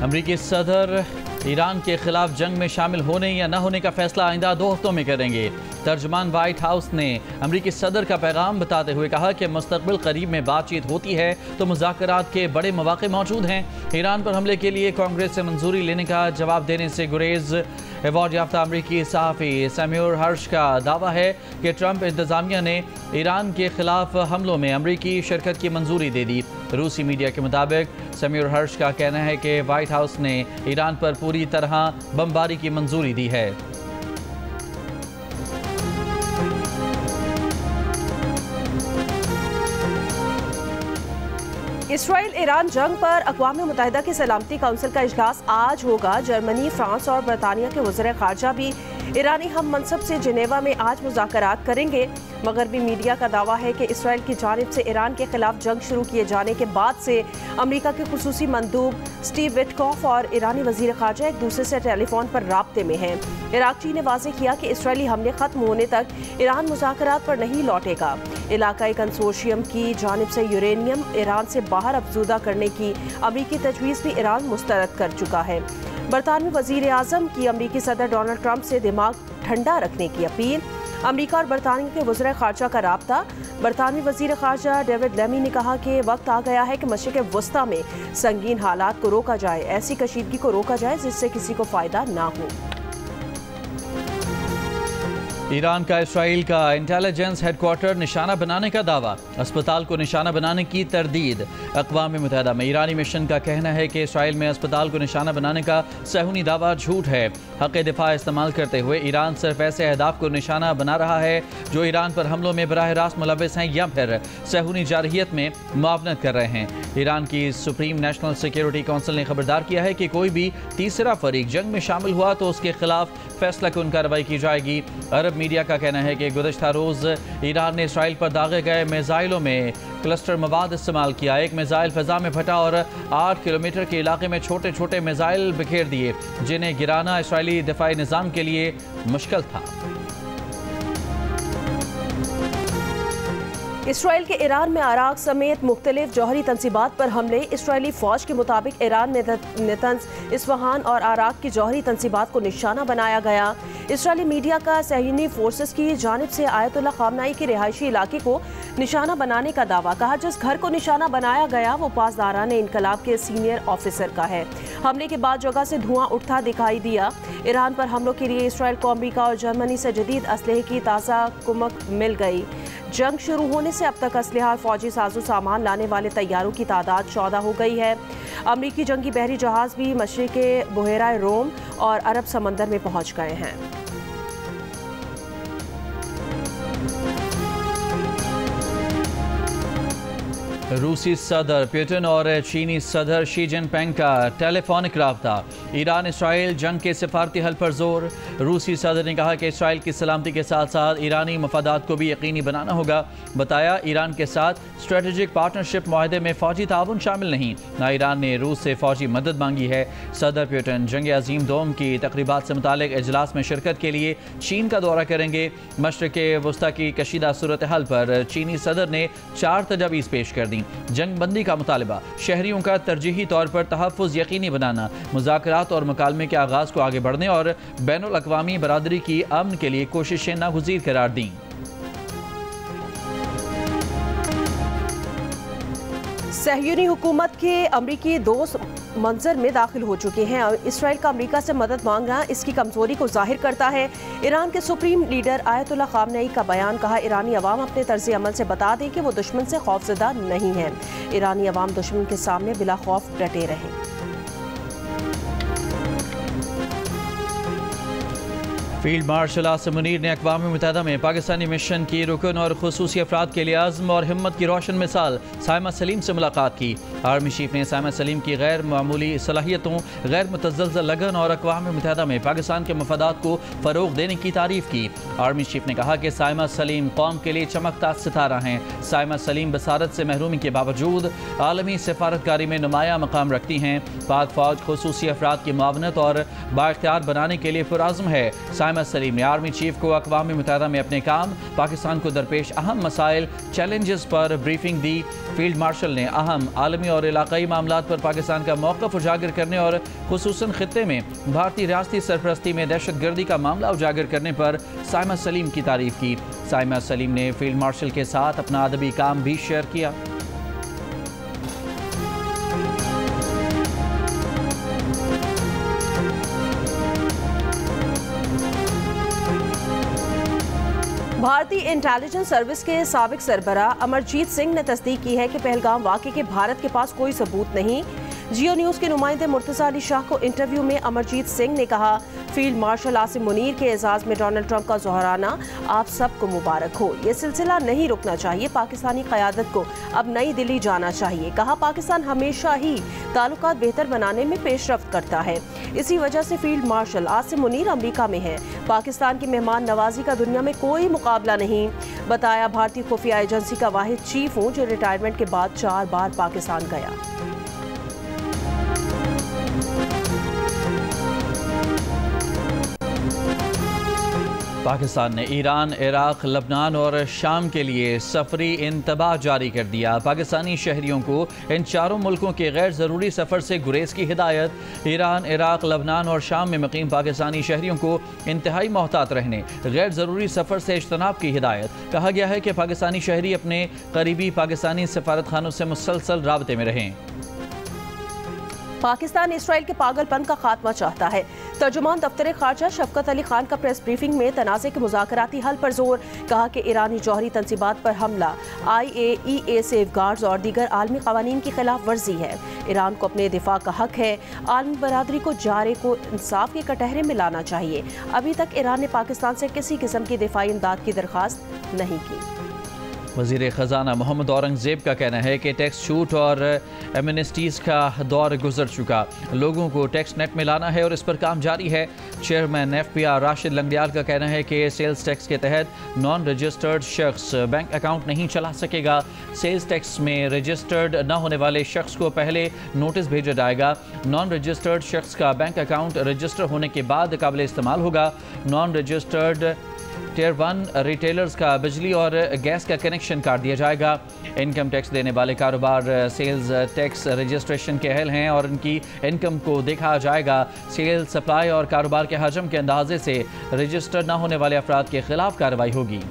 अमरीकी सदर ईरान के खिलाफ जंग में शामिल होने या न होने का फैसला आइंदा 2 हफ्तों में करेंगे। तर्जमान व्हाइट हाउस ने अमरीकी सदर का पैगाम बताते हुए कहा कि मुस्तकबिल करीब में बातचीत होती है तो मुज़ाकरात के बड़े मौके मौजूद हैं। ईरान पर हमले के लिए कांग्रेस से मंजूरी लेने का जवाब देने से गुरेज। अवार्ड याफ्ता अमरीकी सहाफ़ी सैम्यूर हर्श का दावा है कि ट्रंप इंतज़ामिया ने ईरान के खिलाफ हमलों में अमरीकी शिरकत की मंजूरी दे दी। रूसी मीडिया के मुताबिक सैम्यूर हर्श का कहना है कि व्हाइट हाउस ने ईरान पर पूरी तरह बमबारी की मंजूरी दी है। इसराइल ईरान जंग पर अक़वाम मुत्तहिदा की सलामती काउंसिल का इजलास आज होगा। जर्मनी, फ्रांस और बरतानिया के वज़ीर ख़ारजा भी ईरानी हम मनसब से जिनेवा में आज मुज़ाकरात करेंगे। मगरबी मीडिया का दावा है कि इसराइल की जानिब से ईरान के खिलाफ जंग शुरू किए जाने के बाद से अमरीका के खुसूसी मंदूब स्टीव विटकॉफ और ईरानी वज़ीर ख़ारजा एक दूसरे से टेलीफोन पर राब्ते में हैं। इराक़ची ने वाज़ेह किया कि इसराइली हमले ख़त्म होने तक ईरान मुज़ाकरात पर नहीं लौटेगा। इलाकाई कंसोर्शियम की जानिब से यूरेनियम ईरान से बाहर अफजूदा करने की अमरीकी तजवीज़ भी ईरान मुस्तरद कर चुका है। बरतानवी वज़ीर आज़म की अमरीकी सदर डोनाल्ड ट्रंप से दिमाग ठंडा रखने की अपील। अमरीका और बरतानिया के वज़ीर ख़ारजा का राब्ता। बरतानवी वज़ीर ख़ारजा डेविड लेमी ने कहा कि वक्त आ गया है कि मशरिक़ वस्ता में संगीन हालात को रोका जाए, ऐसी कशीदगी को रोका जाए जिससे किसी को फ़ायदा ना हो। ईरान का इसराइल का इंटेलिजेंस हेडक्वार्टर निशाना बनाने का दावा। अस्पताल को निशाना बनाने की तरदीद। अक़वाम मुत्तहिदा में ईरानी मिशन का कहना है कि इसराइल में अस्पताल को निशाना बनाने का सहूनी दावा झूठ है। हक़ दिफा इस्तेमाल करते हुए ईरान सिर्फ ऐसे अहदाफ को निशाना बना रहा है जो ईरान पर हमलों में बराह रास्त मुलव्वस हैं या फिर सहूनी जारहियत में मुआवनत कर रहे हैं। ईरान की सुप्रीम नेशनल सिक्योरिटी काउंसिल ने खबरदार किया है कि कोई भी तीसरा फरीक जंग में शामिल हुआ तो उसके खिलाफ फैसला कुन कार्रवाई की जाएगी। अरब मीडिया का कहना है कि गुज़श्ता रोज़ ईरान ने इसराइल पर दागे गए मिसाइलों में क्लस्टर मवाद इस्तेमाल किया। एक मिसाइल फ़ज़ा में फटा और 8 किलोमीटर के इलाके में छोटे छोटे मिसाइल बिखेर दिए जिन्हें गिराना इसराइली दिफाई निज़ाम के लिए मुश्किल था। इसराइल के ईरान में अराक समेत मुख्तलिफ जौहरी तंसीबात पर हमले। इसराइली फ़ौज के मुताबिक ईरान में नेतन्स, इस्फहान और अराक की जौहरी तंसीबात को निशाना बनाया गया। इसराइली मीडिया का सहीनी फोर्सेस की जानिब से आयतुल्लाह ख़ामनाई के रिहायशी इलाके को निशाना बनाने का दावा। कहा जिस घर को निशाना बनाया गया वो पासदारान इनकलाब के सीनियर ऑफिसर का है। हमले के बाद जगह से धुआं उठता दिखाई दिया। ईरान पर हमलों के लिए इसराइल को अमरीका और जर्मनी से जदीद असलहे की ताज़ा कुमक मिल गई। जंग शुरू होने से अब तक असलहा और फौजी साजो सामान लाने वाले तैयारों की तादाद 14 हो गई है। अमरीकी जंगी बहरी जहाज़ भी मशरिक़ बुहेरा रोम और अरब समंदर में पहुंच गए हैं। रूसी सदर पुतिन और चीनी सदर शी जिनपिंग का टेलीफोनिक राब्ता। ईरान इसराइल जंग के सिफारती हल पर जोर। रूसी सदर ने कहा कि इसराइल की सलामती के साथ साथ ईरानी मफादात को भी यकीनी बनाना होगा। बताया ईरान के साथ स्ट्रेटेजिक पार्टनरशिप माहदे में फ़ौजी ताउन शामिल नहीं। ना ईरान ने रूस से फ़ौजी मदद मांगी है। सदर पुतिन जंग अजीम दोम की तकरीबात से मुतालिक इजलास में शिरकत के लिए चीन का दौरा करेंगे। मशरिक़ वस्ता की कशीदा सूरत हाल पर चीनी सदर ने 4 तजावीज़ पेश कर दी। जंग बंदी का मुतालबा, शहरियों का तरजीही तौर पर तहफ़्फ़ुज़ यकीनी बनाना, मुज़ाकरात और मुकालमे के आगाज़ को आगे बढ़ने और बैनुल अक़वामी बरादरी की अमन के लिए कोशिशें नागुज़ीर करार दी। सहयूनी हुकूमत के अमरीकी दोस्त मंजर में दाखिल हो चुके हैं और इसराइल का अमरीका से मदद मांगना इसकी कमजोरी को जाहिर करता है। ईरान के सुप्रीम लीडर आयतुल्लाह ख़ामनेई का बयान। कहा ईरानी अवाम अपने तर्ज अमल से बता दें कि वो दुश्मन से खौफज़दा नहीं है। ईरानी अवाम दुश्मन के सामने बिला खौफ डटे रहें। फील्ड मार्शल आसिम मुनीर ने अक़वाम मुत्तहिदा में पाकिस्तानी मिशन की रुकन और खुसूसी अफराद के लिए आज़्म और हिम्मत की रोशन मिसाल साइमा सलीम से मुलाकात की। आर्मी चीफ ने साइमा सलीम की गैर मामूली सलाहियतों, गैर मुतज़लज़ल लगन और अक़वाम मुत्तहिदा में पाकिस्तान के मफादात को फ़रोग़ देने की तारीफ़ की। आर्मी चीफ ने कहा कि साइमा सलीम कौम के लिए चमकता सितारा हैं। साइमा सलीम बसारत से महरूमी के बावजूद आलमी सफारतकारी में नुमाया मकाम रखती हैं। पाक फ़ौज खुसूसी अफराद की मुआवनत और बाइख्तियार बनाने के लिए पुरअज़्म है। साइमा साइमा सलीम ने आर्मी चीफ को अक़वाम मुत्तहिदा में अपने काम, पाकिस्तान को दरपेश अहम मसाइल चैलेंजेस पर ब्रीफिंग दी। फील्ड मार्शल ने अहम आलमी और इलाकाई मामलात पर पाकिस्तान का मौक़िफ़ उजागर करने और खुसूसन खित्ते में भारतीय रियासती सरपरस्ती में दहशतगर्दी का मामला उजागर करने पर साइमा सलीम की तारीफ़ की। साइमा सलीम ने फील्ड मार्शल के साथ अपना अदबी काम भी शेयर किया। भारतीय इंटेलिजेंस सर्विस के साबिक सरबराह अमरजीत सिंह ने तस्दीक की है कि पहलगाम वाक़े के भारत के पास कोई सबूत नहीं। जियो न्यूज़ के नुमाइंदे मुर्तज़ा अली शाह को इंटरव्यू में अमरजीत सिंह ने कहा, फील्ड मार्शल आसिम मुनीर के एजाज़ में डोनाल्ड ट्रंप का जोहराना आप सबको मुबारक हो। ये सिलसिला नहीं रुकना चाहिए। पाकिस्तानी क़यादत को अब नई दिल्ली जाना चाहिए। कहा, पाकिस्तान हमेशा ही ताल्लुकात बेहतर बनाने में पेशरफ्त करता है। इसी वजह से फील्ड मार्शल आसिम मुनीर अमरीका में है। पाकिस्तान की मेहमान नवाजी का दुनिया में कोई मुकाबला नहीं। बताया, भारतीय खुफिया एजेंसी का वाहिद चीफ हूँ जो रिटायरमेंट के बाद 4 बार पाकिस्तान गया। पाकिस्तान ने ईरान, इराक, लबनान और शाम के लिए सफरी इंतबाह जारी कर दिया। पाकिस्तानी शहरियों को इन चारों मुल्कों के गैर ज़रूरी सफ़र से गुरेज की हिदायत। ईरान, इराक, लबनान और शाम में मुकीम पाकिस्तानी शहरियों को इंतहाई मोहतात रहने, गैर ज़रूरी सफ़र से इज्तनाब की हिदायत। कहा गया है कि पाकिस्तानी शहरी अपने करीबी पाकिस्तानी सफारत खानों से मुसलसल राबते में रहें। पाकिस्तान इसराइल के पागलपन का खात्मा चाहता है। तर्जुमान दफ्तर खारजा शफकत अली खान का प्रेस ब्रीफिंग में तनाज़े के मुज़ाकराती हल पर जोर। कहा कि ईरानी जौहरी तंसीबात पर हमला IAEA सेफगार्ड्स और दीगर आलमी क़वानीन की खिलाफ वर्जी है। ईरान को अपने दिफा का हक है। आलमी बरादरी को जारे को इंसाफ के कटहरे में लाना चाहिए। अभी तक ईरान ने पाकिस्तान से किसी किस्म की दिफाई इमदाद की दरख्वास्त नहीं की। वज़ीर ख़जाना मोहम्मद औरंगज़ेब का कहना है कि टैक्स छूट और एमनेस्टीज़ का दौर गुजर चुका, लोगों को टैक्स नेट में लाना है और इस पर काम जारी है। चेयरमैन FPR राशिद लंगड़ियाल का कहना है कि सेल्स टैक्स के तहत नॉन रजिस्टर्ड शख्स बैंक अकाउंट नहीं चला सकेगा। सेल्स टैक्स में रजिस्टर्ड न होने वाले शख्स को पहले नोटिस भेजा जाएगा। नॉन रजिस्टर्ड शख्स का बैंक अकाउंट रजिस्टर होने के बाद काबिल इस्तेमाल होगा। नॉन रजिस्टर्ड Tier 1 रिटेलर्स का बिजली और गैस का कनेक्शन काट दिया जाएगा। इनकम टैक्स देने वाले कारोबार सेल्स टैक्स रजिस्ट्रेशन के अहल हैं और उनकी इनकम को देखा जाएगा। सेल्स, सप्लाई और कारोबार के हजम के अंदाजे से रजिस्टर न होने वाले अफराद के खिलाफ कार्रवाई होगी।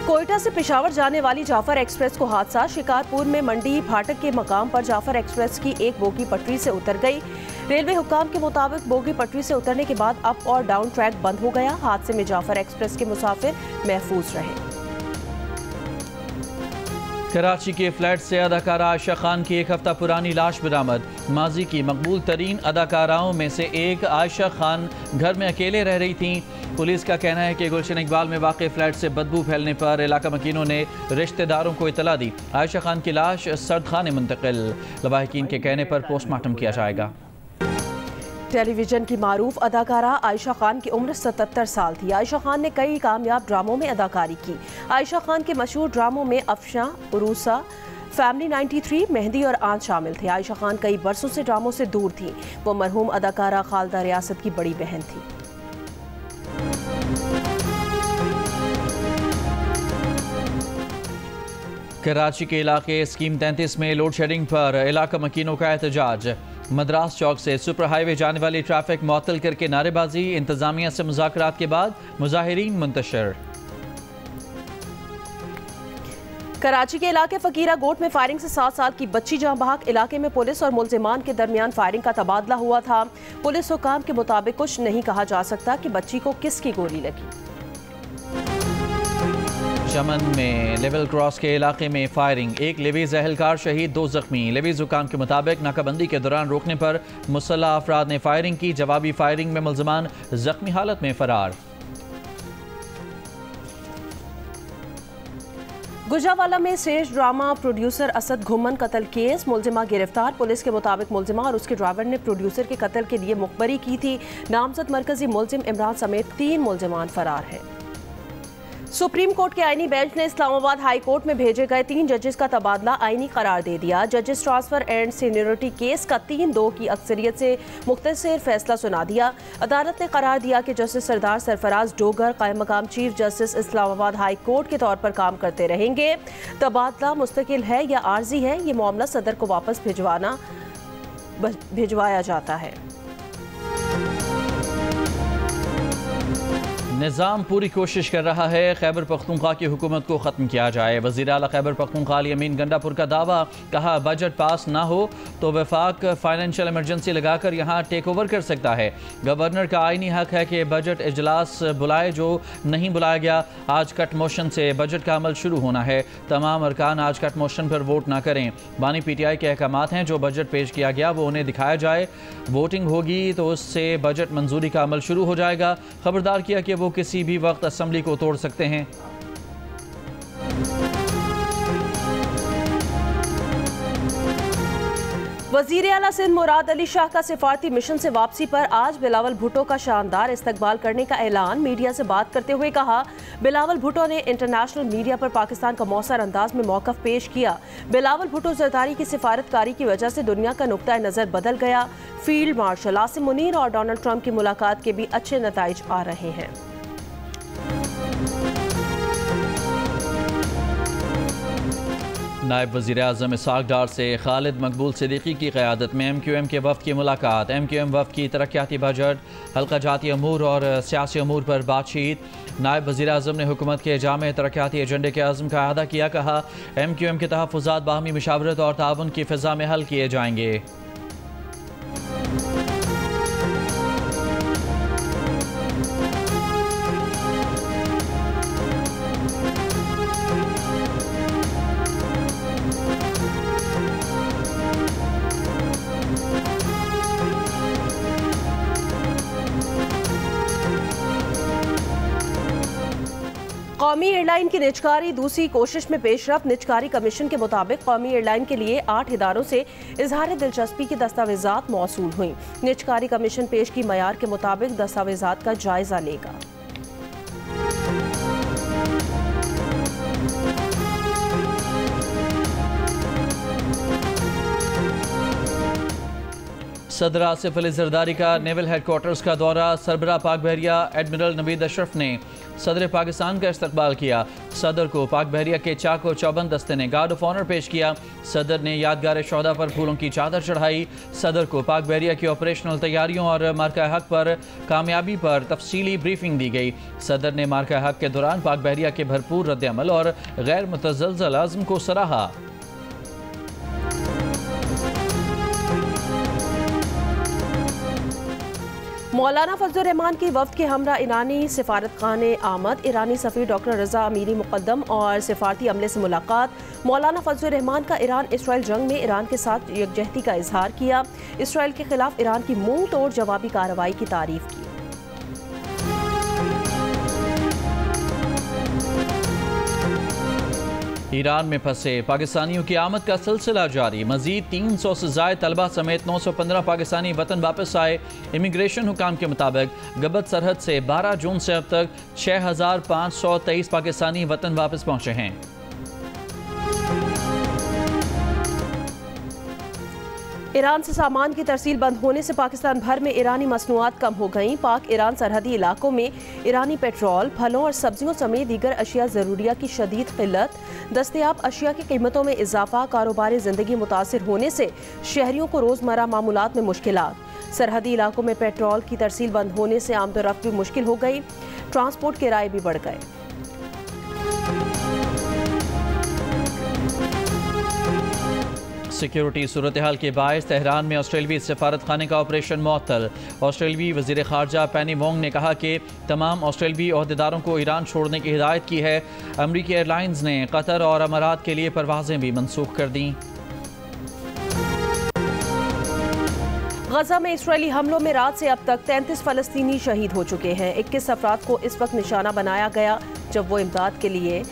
कोयटा से पेशावर जाने वाली जाफर एक्सप्रेस को हादसा। शिकारपुर में मंडी फाटक के मकाम पर जाफर एक्सप्रेस की एक बोगी पटरी से उतर गई। रेलवे हुक्काम के मुताबिक बोगी पटरी से उतरने के बाद अप और डाउन ट्रैक बंद हो गया। हादसे में जाफर एक्सप्रेस के मुसाफिर महफूज रहे। कराची के फ्लैट से अदाकारा आयशा खान की 1 हफ्ता पुरानी लाश बरामद। माजी की मकबूल तरीन अदाकाराओं में से एक आयशा खान घर में अकेले रह रही थीं। पुलिस का कहना है कि गुलशन इकबाल में वाक़ फ्लैट से बदबू फैलने पर इलाका मकीनों ने रिश्तेदारों को इतला दी। आयशा खान की लाश सर्द खाने मुंतकिल। लवाहिकीन के कहने पर पोस्टमार्टम किया जाएगा। टेलीविजन की मारूफ अदाकारा आयशा खान की उम्र 77 साल थी। आयशा खान ने कई कामयाब ड्रामों में अदाकारी की। आयशा खान के मशहूर ड्रामों में अफशा, उरूसा, फैमिली 93, मेहंदी और आंच शामिल थे। आयशा खान कई बरसों से ड्रामों से दूर थी। वो मरहूम अदाकारा खालदा रियासत की बड़ी बहन थी। कराची के इलाके स्कीम 33 में लोड शेडिंग पर इलाका मकीनों का एहतजाज। मद्रास चौक से सुपर हाईवे जाने वाली ट्रैफिक मुअत्तल करके नारेबाजी। इंतजामिया से मुज़ाकरात के बाद मुजाहिरीन मुंतशिर। कराची के इलाके फकीरा गोट में फायरिंग से 7 साल की बच्ची जाँ बहक। इलाके में पुलिस और मुल्जिमान के दरमियान फायरिंग का तबादला हुआ था। पुलिस हुकाम के मुताबिक कुछ नहीं कहा जा सकता कि बच्ची को किसकी गोली लगी। चमन में लेवल क्रॉस के इलाके में फायरिंग, एक लेवीज एहलकार शहीद, 2 जख्मी। लेवीज हुकाम के मुताबिक नाकाबंदी के दौरान रोकने पर मुसल्लह अफराद ने फायरिंग की। जवाबी फायरिंग में मुल्जिमान जख्मी हालत में फरार। गुजरावाला में स्टेज ड्रामा प्रोड्यूसर असद घुमन कत्ल केस। मुल्जिमा गिरफ्तार। पुलिस के मुताबिक मुल्जिमा और उसके ड्राइवर ने प्रोड्यूसर के कत्ल के लिए मुखबरी की थी। नामजद मरकजी मुल्जिम इमरान समेत 3 मुल्जिमान फरार हैं। सुप्रीम कोर्ट के आईनी बेंच ने इस्लामाबाद हाई कोर्ट में भेजे गए 3 जजेस का तबादला आईनी करार दे दिया। जजेस ट्रांसफर एंड सीनियरिटी केस का 3-2 की अक्सरियत से मुख्तसर फैसला सुना दिया। अदालत ने करार दिया कि जस्टिस सरदार सरफराज डोगर कायम मकाम chief justice Islamabad high court के तौर पर काम करते रहेंगे। तबादला मुस्तकिल है या आर्जी है, ये मामला सदर को वापस भिजवाया जाता है। निज़ाम पूरी कोशिश कर रहा है खैबर पख्तूनख्वा की हुकूमत को ख़त्म किया जाए। वज़ीर आला खैबर पख्तूनख्वा अली अमीन गंडापुर का दावा, कहा बजट पास ना हो तो वफाक फाइनेंशियल इमरजेंसी लगाकर यहाँ टेक ओवर कर सकता है। गवर्नर का आईनी हक है कि बजट इजलास बुलाए, जो नहीं बुलाया गया। आज कट मोशन से बजट का अमल शुरू होना है। तमाम अरकान आज कट मोशन पर वोट ना करें। बानी PTI के अहकामात हैं, जो बजट पेश किया गया वो उन्हें दिखाया जाए। वोटिंग होगी तो उससे बजट मंजूरी का अमल शुरू हो जाएगा। खबरदार किया कि वो किसी भी वक्त असेंबली को तोड़ सकते हैं। वज़ीर आला सिंध मुराद अली शाह का सिफारती मिशन से वापसी पर आज बिलावल भुट्टो का शानदार इस्तकबाल करने का ऐलान। मीडिया से बात करते हुए कहा, बिलावल भुट्टो ने इंटरनेशनल मीडिया पर पाकिस्तान का मौसर अंदाज में मौक़िफ़ पेश किया। बिलावल भुट्टो ज़रदारी की सिफारतकारी की वजह से दुनिया का नुक्ता नज़र बदल गया। फील्ड मार्शल आसिम मुनीर और डोनाल्ड ट्रंप की मुलाकात के भी अच्छे नताइज आ रहे हैं। नायब वज़ीर आज़म इसहाक़ डार से खालिद मकबूल सिद्दीकी की क़यादत में MQM के वफ़द की मुलाकात। MQM वफ़द की तरक्याती बजट, हल्का जाती अमूर और सियासी अमूर पर बातचीत। नायब वज़ीर आज़म ने हुकूमत के जामे तरक्याती एजेंडे के अज़्म का अहाता किया। कहा, MQM के तहफ़्फ़ुज़ात बाहमी मुशावरत और ताउन की फ़िज़ा में हल किए जाएंगे। कौमी एयरलाइन की निजकारी दूसरी कोशिश में पेशरफ्त। निजकारी कमीशन के मुताबिक कौमी एयरलाइन के लिए 8 इदारों से इजहार दिलचस्पी की दस्तावेजात मौसूल हुई। निजकारी कमीशन पेश की मयार के मुताबिक दस्तावेजात का जायजा लेगा। सदर आसिफ अली जरदारी का नेवल हेडक्वार्टर्स का दौरा। सरबराह पाक बहरिया एडमिरल नवीद अशरफ ने सदर पाकिस्तान का इस्तकबाल किया। सदर को पाक बहरिया के चाको चौबंद दस्ते ने गार्ड ऑफ ऑनर पेश किया। सदर ने यादगार शोहदा पर फूलों की चादर चढ़ाई। सदर को पाक बहरिया की ऑपरेशनल तैयारियों और मार्का हक पर कामयाबी पर तफसीली ब्रीफिंग दी गई। सदर ने मार्का हक के दौरान पाक बहरिया के भरपूर रद्द-ए-अमल और गैर मुतज़लज़ल अज़्म को सराहा। मौलाना फजलुर रहमान की वफ्द के हमरा ईरानी सिफारतखाने आमद। ईरानी सफ़ीर डॉक्टर रज़ा अमीरी मुक़द्दम और सिफारती अमले से मुलाकात। मौलाना फजलुर रहमान का ईरान इसराइल जंग में ईरान के साथ यकजहती का इजहार किया। इसराइल के खिलाफ ईरान की मुंह तोड़ जवाबी कार्रवाई की तारीफ की। ईरान में फंसे पाकिस्तानियों की आमद का सिलसिला जारी। मजीद 300 से ज़ायद तलबा समेत 915 पाकिस्तानी वतन वापस आए। इमिग्रेशन हुकाम के मुताबिक गब्बत सरहद से 12 जून से अब तक 6523 पाकिस्तानी वतन वापस पहुँचे हैं। ईरान से सामान की तरसील बंद होने से पाकिस्तान भर में ईरानी मसनूआत कम हो गईं। पाक ईरान सरहदी इलाकों में ईरानी पेट्रोल, फलों और सब्जियों समेत दीगर अशिया ज़रूरिया की शदीद किल्लत। दस्तयाब अशिया की कीमतों में इजाफा, कारोबारी ज़िंदगी मुतासिर होने से शहरियों को रोज़मर्रा मामूलात में मुश्किलात। सरहदी इलाकों में पेट्रोल की तरसील बंद होने से आमदोरफ्त भी मुश्किल हो गई। ट्रांसपोर्ट किराए भी बढ़ गए। सिक्योरिटी सूरत हाल के बायस तेहरान में ऑस्ट्रेलवी सफारत खाने का ऑपरेशन मुअत्तल। ऑस्ट्रेलवी वज़ीर ख़ारजा पेनी वोंग ने कहा कि तमाम ऑस्ट्रेलवी अहदेदारों को ईरान छोड़ने की हिदायत की है। अमरीकी एयरलाइंस ने कतर और अमारात के लिए परवाजें भी मनसूख कर दी। गजा में इसराइली हमलों में रात से अब तक 33 फ़लस्तीनी शहीद हो चुके हैं। 21 अफराद को इस वक्त निशाना बनाया गया जब वो इमदाद के लिए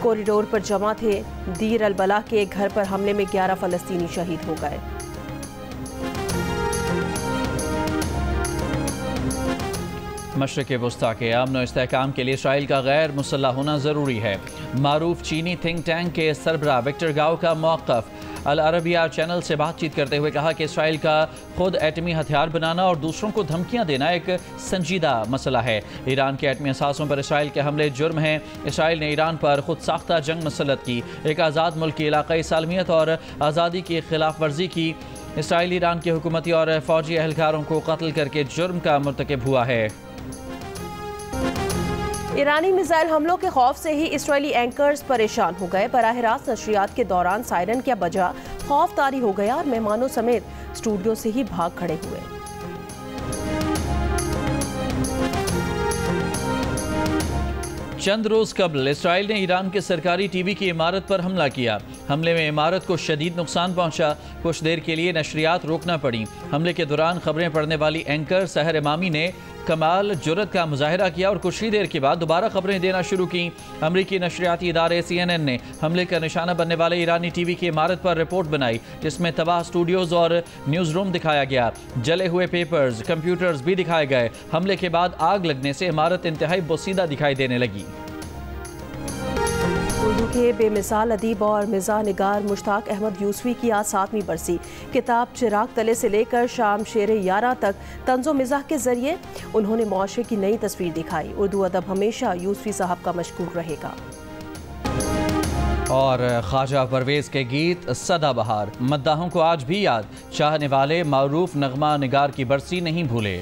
कॉरिडोर पर जमा थे। दीर अल बलाह के एक घर पर हमले में 11 फ़लस्तीनी शहीद हो गए। मशरिक़ वस्ता के अमन और इस्तेहकाम के लिए इसराइल का गैर मुसल्लह होना ज़रूरी है। मारूफ चीनी थिंक टैंक के सरबराह विक्टर गाओ का मौक़िफ़। अल अरबिया चैनल से बातचीत करते हुए कहा कि इसराइल का खुद एटमी हथियार बनाना और दूसरों को धमकियां देना एक संजीदा मसला है। ईरान के एटमी असासों पर इसराइल के हमले जुर्म हैं। इसराइल ने ईरान पर खुद साख्ता जंग मुसल्लत की, एक आज़ाद मुल्क की इलाक़ाई सालमियत और आज़ादी की खिलाफ वर्जी की। इसराइल ईरान के हुकूमती और फ़ौजी अहलकारों को कत्ल करके जुर्म का मुर्तकिब हुआ है। ईरानी मिसाइल हमलों के खौफ से ही इसराइली एंकर्स परेशान हो गए। बराह रास्त नशरियात के दौरान सायरन क्या बजा, खौफ तारी हो गया और मेहमानों समेत स्टूडियो से ही भाग खड़े हुए। चंद रोज़ कबल इसराइल ने ईरान के सरकारी टीवी की इमारत पर हमला किया। हमले में इमारत को शदीद नुकसान पहुंचा। कुछ देर के लिए नशरियात रोकना पड़ी। हमले के दौरान खबरें पढ़ने वाली एंकर सहर इमामी ने कमाल जुर्रत का मुजाहिरा किया और कुछ ही देर के बाद दोबारा खबरें देना शुरू की। अमरीकी नशरियाती इदारे CNN ने हमले का निशाना बनने वाले ईरानी टीवी की इमारत पर रिपोर्ट बनाई, जिसमें तबाह स्टूडियोज और न्यूज़ रूम दिखाया गया। जले हुए पेपर्स, कंप्यूटर्स भी दिखाए गए। हमले के बाद आग लगने से इमारत इंतहाई बोसीदा दिखाई देने लगी। उर्दू के बेमिसाल अदीब और मिज़ाह निगार मुश्ताक अहमद यूसुफ़ी की आज 7वीं बरसी। किताब चिराग तले से लेकर शाम शेर यारा तक तंज़ो मिज़ाह के ज़रिए उन्होंने मुआशरे की नई तस्वीर दिखाई। उर्दू अदब हमेशा यूसुफ़ी साहब का मशकूर रहेगा। और ख्वाजा परवेज़ के गीत सदाबहार मद्दाहों को आज भी याद, चाहने वाले मारूफ नगमा निगार की बरसी नहीं भूले।